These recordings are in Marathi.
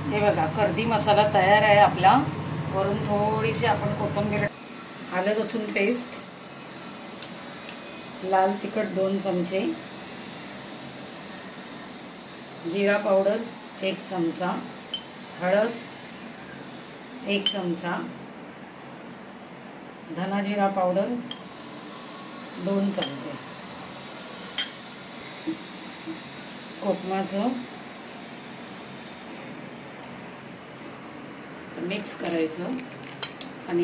हे बघा, कर्दी मसाला तयार आहे आपला। वरून थोडीशी आपण कोथिंबीर, आलं लसूण पेस्ट, लाल तिखट 2 चमचे, जीरा पावडर 1 चमचा, हळद 1 चमचा, धना जिरा पावडर 2 चमचे, कोकमाचं मिक्स करायचं आणि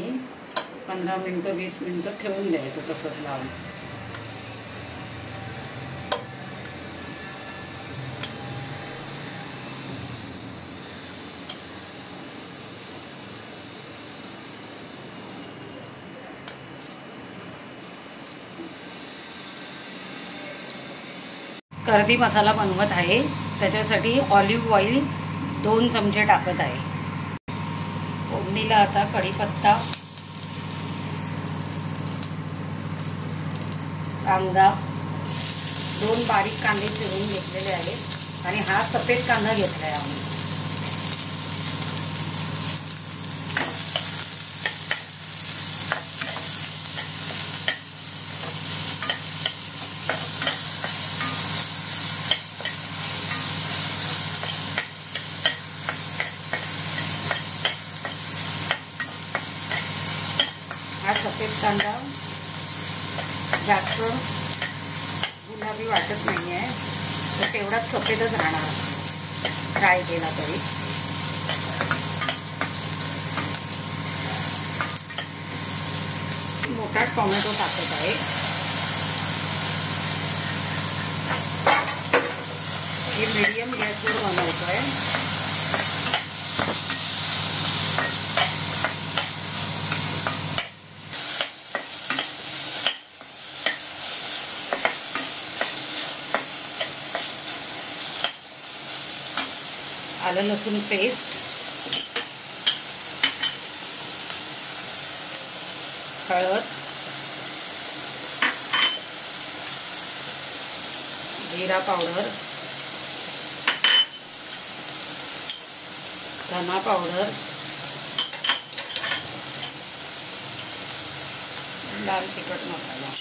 15 मिनटं 20 मिनटं ठेवून द्यायचं तसंच लावून। कर्दी मसाला बनवत आहे, त्याच्यासाठी ऑलिव्ह ऑइल 2 चमचे टाकत आहे। फोडणीला आता कढीपत्ता, कांदा, 2 बारीक कांदे चिरून घेतलेले आहेत आणि हा सफेद कांदा घेतला आहे आम्ही। हा सफेद कांदा जास्त गुलाबी वाटत नाही आहे, तर तेवढाच सफेदच राहणार फ्राय केला तरी। मोठा टोमॅटो टाकत आहे। हे मीडियम गॅसवर बनवतो आहे। आलं लसूण पेस्ट, हळद, जीरा पावडर, धना पावडर, लाल तिखट मसाला,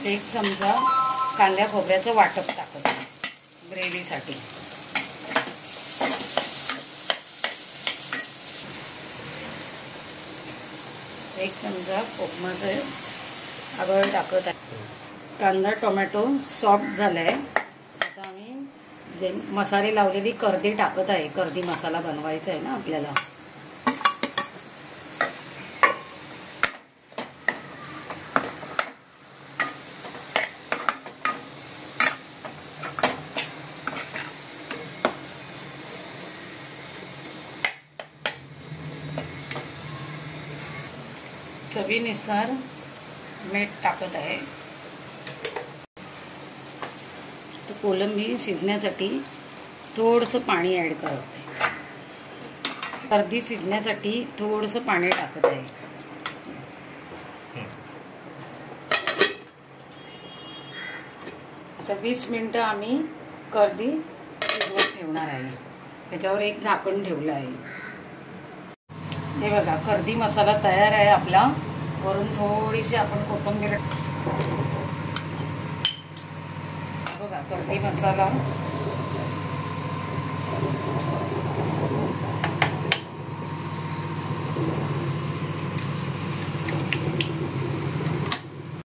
एक चमचा कांद्या खोबऱ्याचं वाटप टाकत आहे ग्रेव्हीसाठी। एक चमचा कोकमाचं आगळ टाकत आहे। कांदा टोमॅटो सॉफ्ट झाला आहे, आता आम्ही जे मसाले लावलेली कर्दी टाकत आहे। कर्दी मसाला बनवायचा आहे ना आपल्याला। चवीनुसार मीठ टाकत आहे। तर कोलंबी शिजण्यासाठी थोडंसं पाणी ॲड करते। कर्दी शिजण्यासाठी थोडंसं पाणी टाकत आहे। आता 20 मिनिटं आम्ही कर्दी शिजवत ठेवणार आहे। त्याच्यावर एक झाकण ठेवलं आहे। हे बघा, कर्दी मसाला तयार आहे आपला। वरून थोडीशी आपण कोथिंबीर, बघा कर्दी मसाला